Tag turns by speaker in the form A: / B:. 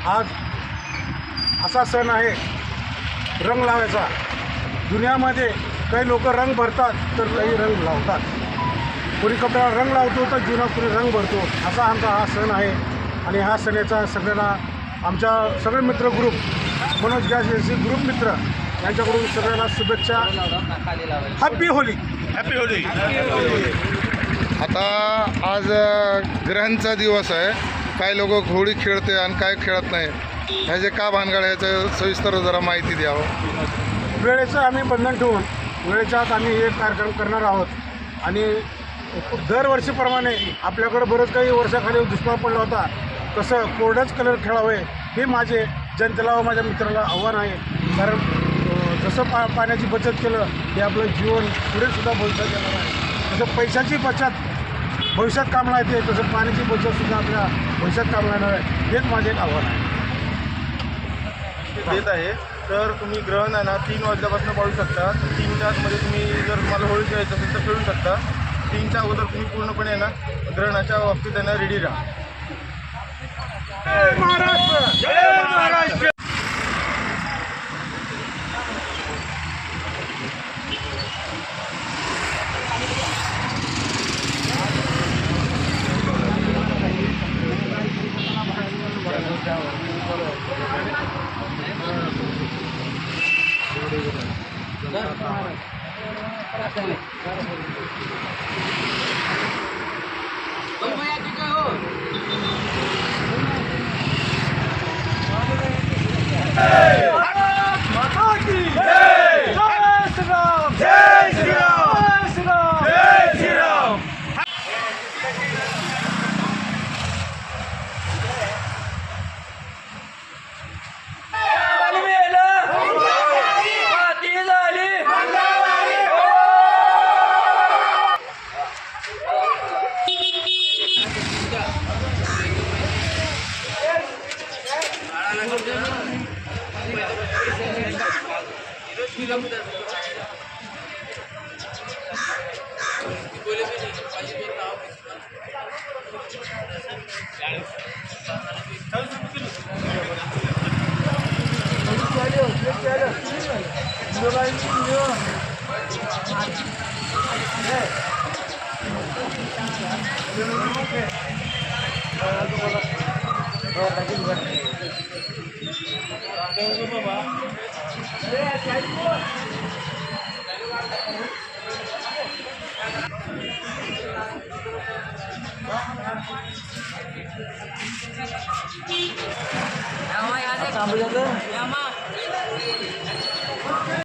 A: आज असा सण आहे रंग लावायचा। दुनियामध्ये काही लोक रंग भरतात तर काही रंग लावतात। कोणी कपड्याला रंग लावतो तर जीवनात कोणी रंग भरतो। असा आमचा हा सण आहे आणि ह्या सणाचा सगळ्यांना आमच्या सगळे मित्र group Manoj gas agency group मित्र यांच्याकडून सगळ्यांना शुभेच्छा। Happy Holy.
B: Happy Holy.
C: आता आज ग्रहणचा दिवस आहे, काही लोक होळी खेळते आणि काय खेळत नाही, ह्याचे का भानगड ह्याचं सविस्तर जरा माहिती द्यावं।
A: वेळेचं आम्ही बंधन ठेवून वेळेच्या आत आम्ही एक कार्यक्रम करणार आहोत आणि दरवर्षीप्रमाणे आपल्याकडं बरंच काही वर्षाखाली दुष्काळ पडला होता, तसं कोरडच कलर खेळावे हे माझे जनतेला व माझ्या मित्राला आव्हान आहे। कारण जसं पाण्याची बचत केलं हे आपलं जीवन पुढेसुद्धा भविष्यात येणार आहे। तसं पैशाची बचत भविष्यात कामाला येते, तसं पाण्याची बचतसुद्धा आपल्या भविष्यात कामाला येणार आहे। हेच माझे एक आव्हान आहे
B: देत आहे। तर तुम्ही ग्रहण आहे ना 3 वाजल्यापासून पाळू शकता। 3च्या आतमध्ये तुम्ही जर तुम्हाला होळी खेळायचं असेल तर खेळू शकता। 3च्या अगोदर तुम्ही पूर्णपणे आहे ना ग्रहणाच्या बाबतीत आहे ना रेडी राहा।
A: जय महाराष्ट्र, जय महाराष्ट्र।
D: Yama.